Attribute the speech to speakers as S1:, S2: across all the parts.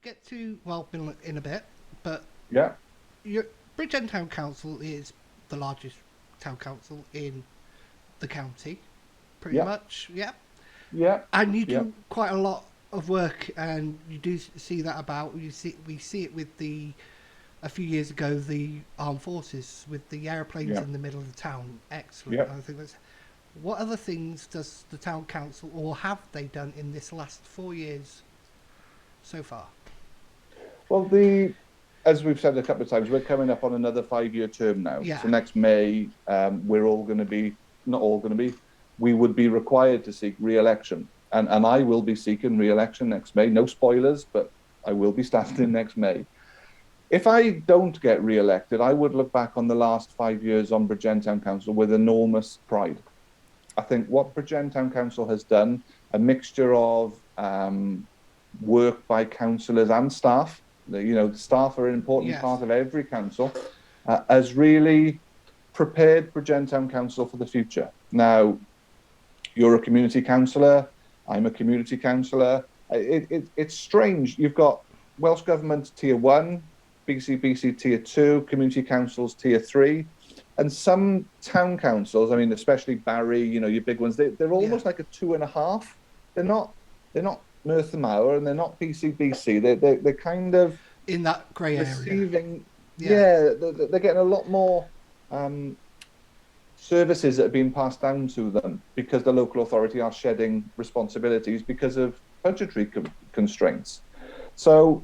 S1: get to in a bit, but
S2: Yeah,
S1: your Bridgend Town Council is the largest town council in the county, pretty
S2: yeah,
S1: much. Yeah,
S2: yeah,
S1: and you
S2: yeah,
S1: do quite a lot of work, and you do see that about we see it with the a few years ago the armed forces with the airplanes
S2: yeah,
S1: in the middle of the town. Excellent.
S2: yeah.
S1: I think that's. What other things does the town council or have they done in this last 4 years so far?
S2: Well, as we've said a couple of times, we're coming up on another 5-year term now.
S1: Yeah.
S2: So next May, we're all going to be, not all going to be, we would be required to seek re-election. And I will be seeking re-election next May. No spoilers, but I will be standing next May. If I don't get re-elected, I would look back on the last 5 years on Bridgend Town Council with enormous pride. I think what Bridgend Town Council has done, a mixture of work by councillors and staff, the staff are an important
S1: Yes.
S2: part of every council, has really prepared Bridgend Town Council for the future. Now, you're a community councillor, I'm a community councillor. It's strange. You've got Welsh Government Tier 1, BCBC Tier 2, community councils Tier 3, and some town councils, I mean, especially Barry, your big ones, they're
S1: Yeah.
S2: almost like a 2.5. They're not Merthyr Mawr and they're not BCBC. They're kind of
S1: In that grey area.
S2: receiving,
S1: Yeah.
S2: yeah, they're getting a lot more um, services that are being passed down to them because the local authority are shedding responsibilities because of budgetary constraints. So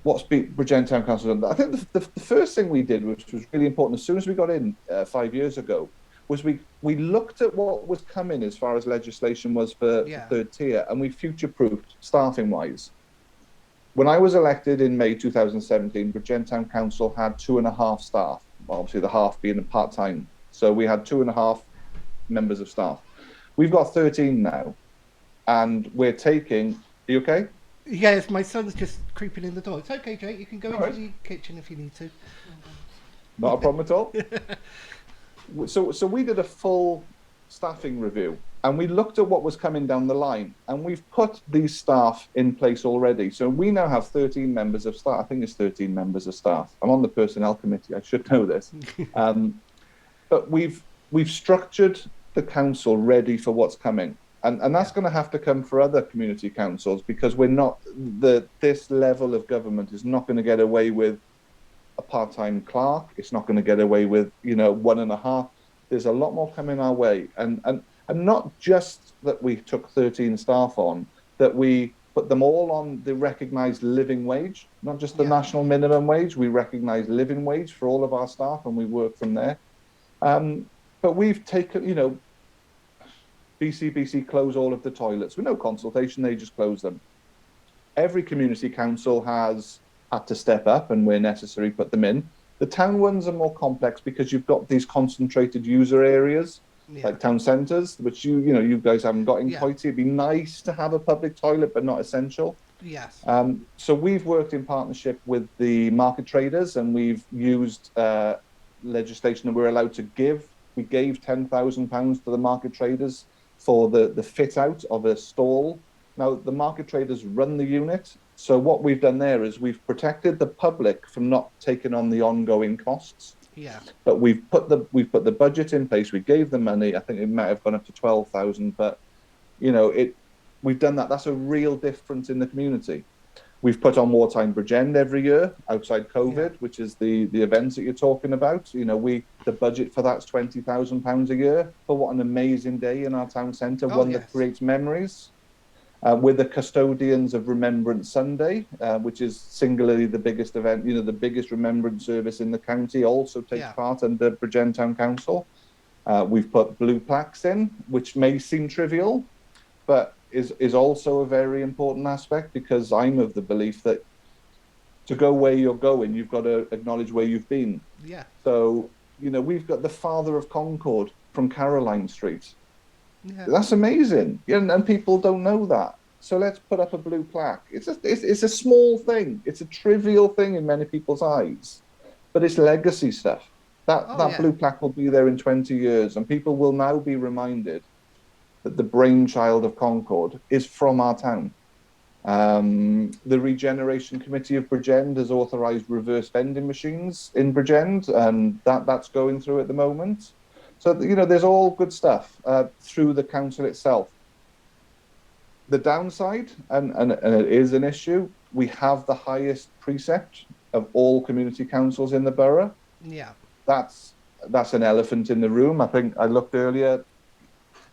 S2: what's Bridgend Town Council done? I think the first thing we did, which was really important, as soon as we got in 5 years ago, was we looked at what was coming as far as legislation was for
S1: Yeah.
S2: third tier, and we future-proofed staffing wise. When I was elected in May 2017, Bridgend Town Council had 2.5 staff, obviously the half being a part-time. So we had 2.5 members of staff. We've got 13 now, and we're taking. Are you okay?
S1: Yes, my son's just creeping in the door. It's okay, Jake. You can go
S2: All
S1: into
S2: right,
S1: the kitchen if you need to.
S2: not a problem at all. So we did a full staffing review and we looked at what was coming down the line and we've put these staff in place already. So we now have 13 members of staff. I think it's 13 members of staff. I'm on the personnel committee. I should know this. Um, but we've structured the council ready for what's coming. And
S1: Yeah.
S2: that's going to have to come for other community councils because we're not this level of government is not going to get away with a part-time clerk. It's not going to get away with 1.5. There's a lot more coming our way, and not just that we took 13 staff on, that we put them all on the recognised living wage, not just the
S1: Yeah.
S2: national minimum wage. We recognise living wage for all of our staff, and we work from there. But we've taken, BCBC close all of the toilets with no consultation. They just close them. Every community council has had to step up and where necessary put them in. The town ones are more complex because you've got these concentrated user areas
S1: Yeah.
S2: like town centres, which you guys haven't got in
S1: Yeah.
S2: quite. It'd be nice to have a public toilet, but not essential.
S1: Yes.
S2: So we've worked in partnership with the market traders, and we've used legislation that we're allowed to give. We gave £10,000 to the market traders for the fit out of a stall. Now the market traders run the unit, so what we've done there is we've protected the public from not taking on the ongoing costs.
S1: Yeah.
S2: But we've put the budget in place. We gave the money. I think it might have gone up to 12,000, but it we've done that. That's a real difference in the community. We've put on Wartime Bridgend every year outside
S1: Yeah.
S2: COVID, which is the events that you're talking about. The budget for that's £20,000 a year for what an amazing day in our town centre,
S1: Oh
S2: one that
S1: yes.
S2: creates memories. We're the custodians of Remembrance Sunday, which is singularly the biggest event, the biggest remembrance service in the county, also takes
S1: Yeah.
S2: part under Bridgend Town Council. We've put blue plaques in, which may seem trivial, but is also a very important aspect because I'm of the belief that to go where you're going, you've got to acknowledge where you've been.
S1: Yeah.
S2: So, we've got the Father of Concord from Caroline Street.
S1: Yeah.
S2: That's amazing. And people don't know that. So let's put up a blue plaque. It's a small thing. It's a trivial thing in many people's eyes, but it's legacy stuff. That
S1: Oh
S2: that
S1: yeah.
S2: blue plaque will be there in 20 years, and people will now be reminded that the brainchild of Concord is from our town. The Regeneration Committee of Bridgend has authorised reverse vending machines in Bridgend, and that's going through at the moment. So, there's all good stuff through the council itself. The downside, and it is an issue, we have the highest precept of all community councils in the borough.
S1: Yeah.
S2: That's an elephant in the room. I think I looked earlier,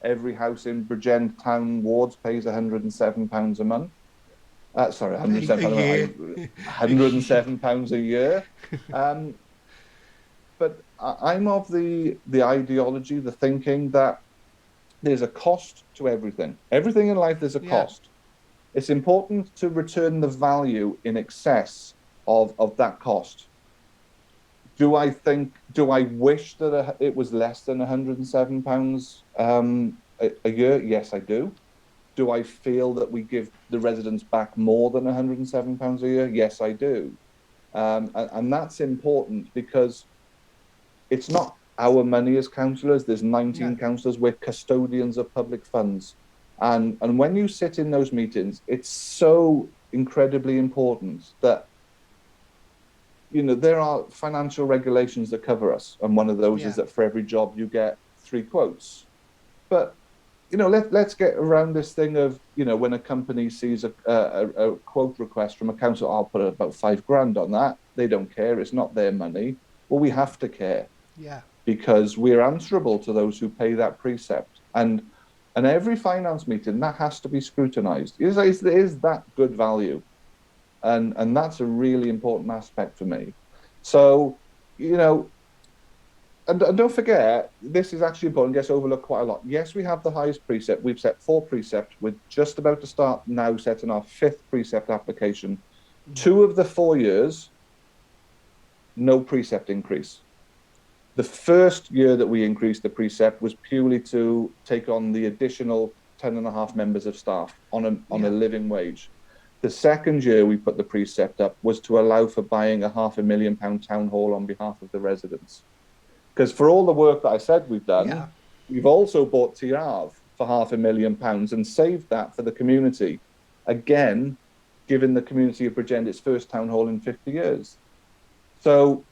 S2: every house in Bridgend Town wards pays £107 a month. Sorry, £107
S1: A year.
S2: £107 a year. But I'm of the ideology, the thinking that there's a cost to everything. Everything in life, there's a cost. It's important to return the value in excess of that cost. Do I wish that it was less than £107 a year? Yes, I do. Do I feel that we give the residents back more than £107 a year? Yes, I do. And that's important because it's not our money as councillors. There's 19 councillors. We're custodians of public funds. And when you sit in those meetings, it's so incredibly important that, there are financial regulations that cover us. And one of those is that for every job you get 3 quotes. But, let's get around this thing of, when a company sees a quote request from a council, I'll put about £5,000 on that. They don't care. It's not their money. Well, we have to care.
S1: Yeah.
S2: Because we're answerable to those who pay that precept. And every finance meeting, that has to be scrutinised. Is that good value? And that's a really important aspect for me. So, and don't forget, this is actually important, gets overlooked quite a lot. Yes, we have the highest precept. We've set 4 precepts. We're just about to start now setting our 5th precept application. 2 of the 4 years, no precept increase. The first year that we increased the precept was purely to take on the additional 10.5 members of staff on a living wage. The second year we put the precept up was to allow for buying a £500,000 town hall on behalf of the residents. Because for all the work that I said we've done, we've also bought TRV for £500,000 and saved that for the community. Again, giving the community of Bridgend its first town hall in 50 years. So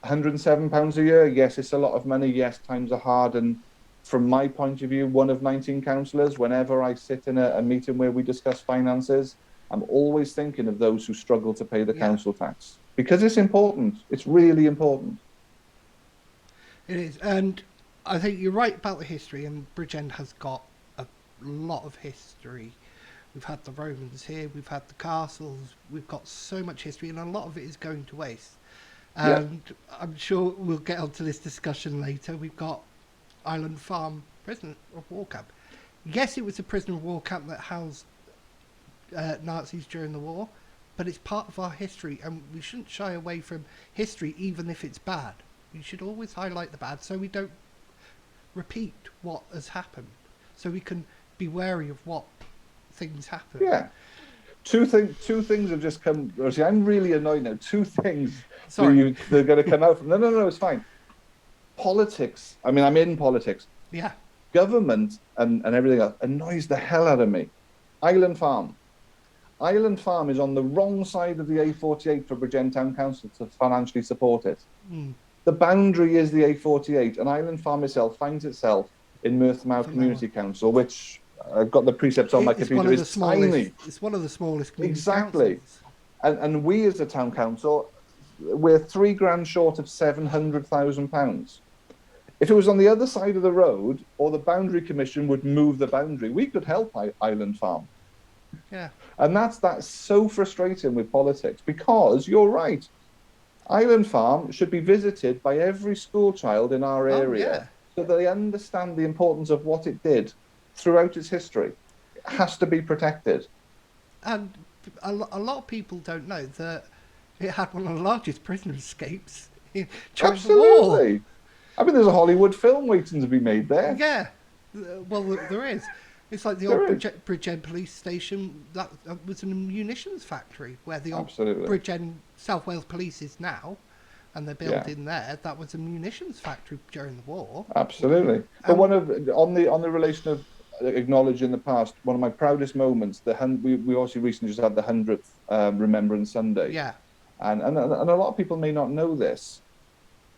S2: £107 a year, yes, it's a lot of money. Yes, times are hard. And from my point of view, one of 19 councillors, whenever I sit in a meeting where we discuss finances, I'm always thinking of those who struggle to pay the council tax. Because it's important. It's really important.
S1: It is. And I think you're right about the history, and Bridgend has got a lot of history. We've had the Romans here, we've had the castles, we've got so much history, and a lot of it is going to waste. And I'm sure we'll get onto this discussion later. We've got Island Farm Prisoner of War Camp. Yes, it was a prisoner of war camp that housed Nazis during the war, but it's part of our history, and we shouldn't shy away from history even if it's bad. We should always highlight the bad so we don't repeat what has happened, so we can be wary of what things happen.
S2: Yeah. Two things have just come. I'm really annoyed now. 2 things
S1: Sorry.
S2: they're going to come out from. No, it's fine. Politics. I mean, I'm in politics.
S1: Yeah.
S2: Government and everything else annoys the hell out of me. Island Farm. Island Farm is on the wrong side of the A48 for Bridgend Town Council to financially support it. The boundary is the A48, and Island Farm itself finds itself in Merthyr Community Council, which I've got the precepts on my computer. It's tiny.
S1: It's one of the smallest community
S2: councils. And we as a town council, we're £3,000 short of £700,000. If it was on the other side of the road, or the boundary commission would move the boundary, we could help Island Farm.
S1: Yeah.
S2: And that's so frustrating with politics, because you're right. Island Farm should be visited by every school child in our area so that they understand the importance of what it did throughout its history. It has to be protected.
S1: And a lot of people don't know that it had one of the largest prisoner escapes during the war.
S2: I mean, there's a Hollywood film waiting to be made there.
S1: Yeah. Well, there is. It's like the old Bridgend police station. That was a munitions factory where the old Bridgend South Wales Police is now, and they're building there. That was a munitions factory during the war.
S2: Absolutely. But on the relation acknowledge in the past, one of my proudest moments, we also recently just had the 100th Remembrance Sunday.
S1: Yeah.
S2: And a lot of people may not know this.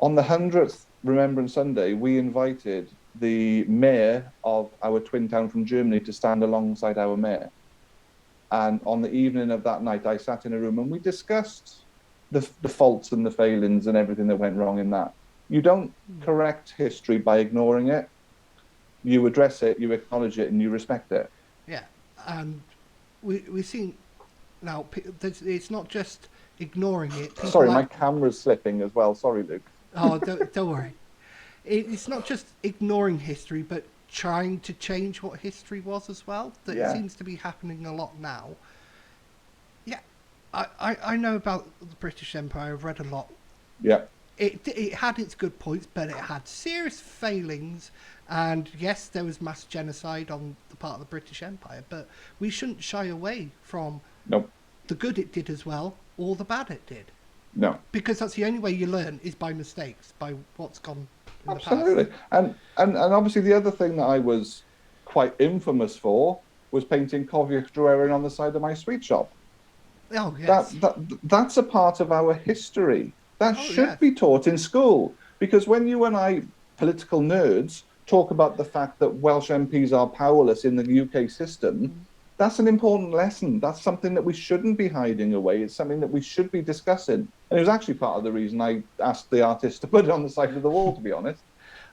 S2: On the 100th Remembrance Sunday, we invited the mayor of our twin town from Germany to stand alongside our mayor. And on the evening of that night, I sat in a room and we discussed the faults and the failings and everything that went wrong in that. You don't correct history by ignoring it. You address it, you acknowledge it, and you respect it.
S1: Yeah, and we've seen now. It's not just ignoring it.
S2: Sorry, my camera's slipping as well. Sorry, Luke.
S1: Oh, don't worry. It's not just ignoring history, but trying to change what history was as well. That seems to be happening a lot now. Yeah, I know about the British Empire. I've read a lot.
S2: Yeah.
S1: It had its good points, but it had serious failings. And yes, there was mass genocide on the part of the British Empire, but we shouldn't shy away from the good it did as well, or the bad it did.
S2: No.
S1: Because that's the only way you learn is by mistakes, by what's gone in
S2: Absolutely.
S1: the past.
S2: And obviously the other thing that I was quite infamous for was painting Cofiwch Dreweren on the side of my sweet shop.
S1: Oh, yes.
S2: That's a part of our history. That should be taught in school. Because when you and I, political nerds, talk about the fact that Welsh MPs are powerless in the UK system, that's an important lesson. That's something that we shouldn't be hiding away. It's something that we should be discussing. And it was actually part of the reason I asked the artist to put it on the side of the wall, to be honest.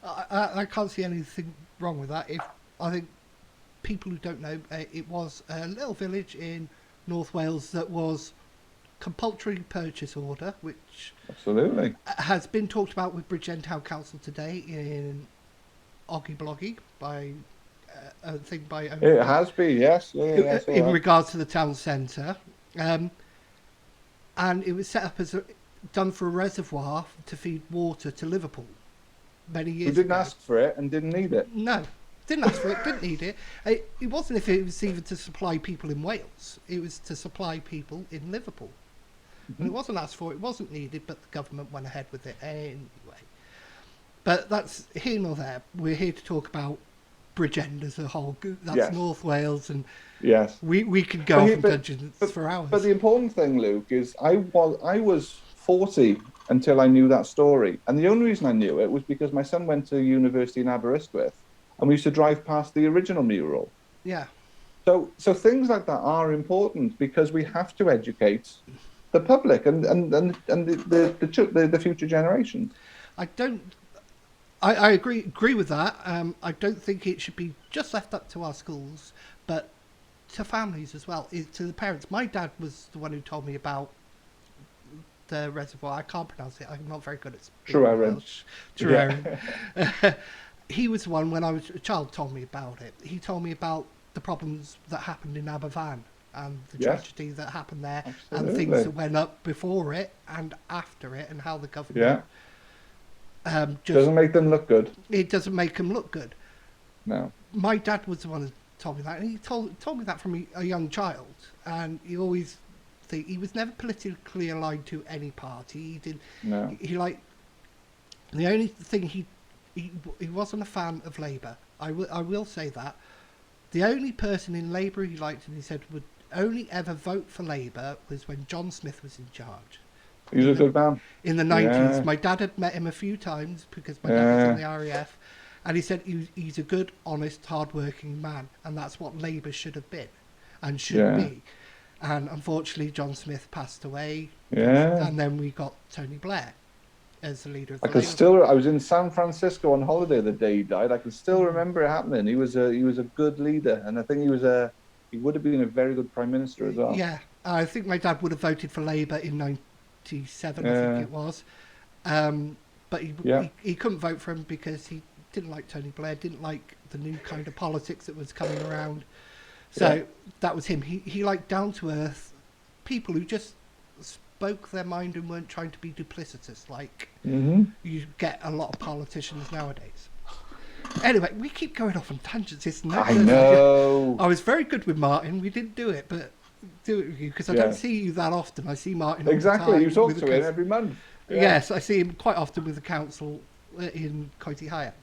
S1: I can't see anything wrong with that. I think people who don't know, it was a little village in North Wales that was compulsory purchase order, which
S2: absolutely
S1: has been talked about with Bridgend Town Council today in Oggy Bloggy by a thing by
S2: it has been, yes.
S1: In regards to the town centre, and it was set up as done for a reservoir to feed water to Liverpool many years ago.
S2: We didn't ask for it and didn't need it.
S1: No, didn't ask for it, didn't need it. It wasn't if it was even to supply people in Wales. It was to supply people in Liverpool. And it wasn't asked for, it wasn't needed, but the government went ahead with it anyway. But that's here nor there. We're here to talk about Bridgend as a whole. That's North Wales, and we could go off on tangents for hours.
S2: But the important thing, Luke, is I was 40 until I knew that story. And the only reason I knew it was because my son went to university in Aberystwyth, and we used to drive past the original mural.
S1: Yeah.
S2: So things like that are important because we have to educate the public and the future generations.
S1: I agree with that. I don't think it should be just left up to our schools, but to families as well, to the parents. My dad was the one who told me about the reservoir. I can't pronounce it. I'm not very good at
S2: Welsh.
S1: Dreweren. He was the one, when I was a child, told me about it. He told me about the problems that happened in Aberfan and the tragedy that happened there.
S2: Absolutely.
S1: And things that went up before it and after it, and how the government
S2: doesn't make them look good.
S1: It doesn't make them look good.
S2: No.
S1: My dad was the one who told me that, and he told me that from a young child. And he always he was never politically aligned to any party. He did.
S2: No.
S1: He liked the only thing he wasn't a fan of Labour. I will say that. The only person in Labour he liked, and he said would only ever vote for Labour, was when John Smith was in charge.
S2: He's a good man.
S1: In the 90s. My dad had met him a few times because my dad was in the RAF, and he said he's a good, honest, hard-working man, and that's what Labour should have been and should be. And unfortunately, John Smith passed away, and then we got Tony Blair as the leader of the Labour.
S2: I was in San Francisco on holiday the day he died. I can still remember it happening. He was a good leader, and I think he would have been a very good prime minister as well.
S1: Yeah, I think my dad would have voted for Labour in 97, I think it was. But he couldn't vote for him because he didn't like Tony Blair, didn't like the new kind of politics that was coming around. So that was him. He liked down-to-earth people who just spoke their mind and weren't trying to be duplicitous like you get a lot of politicians nowadays. Anyway, we keep going off on tangents. It's not
S2: I know.
S1: I was very good with Martin. We didn't do it, but do it with you because I don't see you that often. I see Martin all the time.
S2: You talk to him every month.
S1: Yes, I see him quite often with the council in Coity Hire.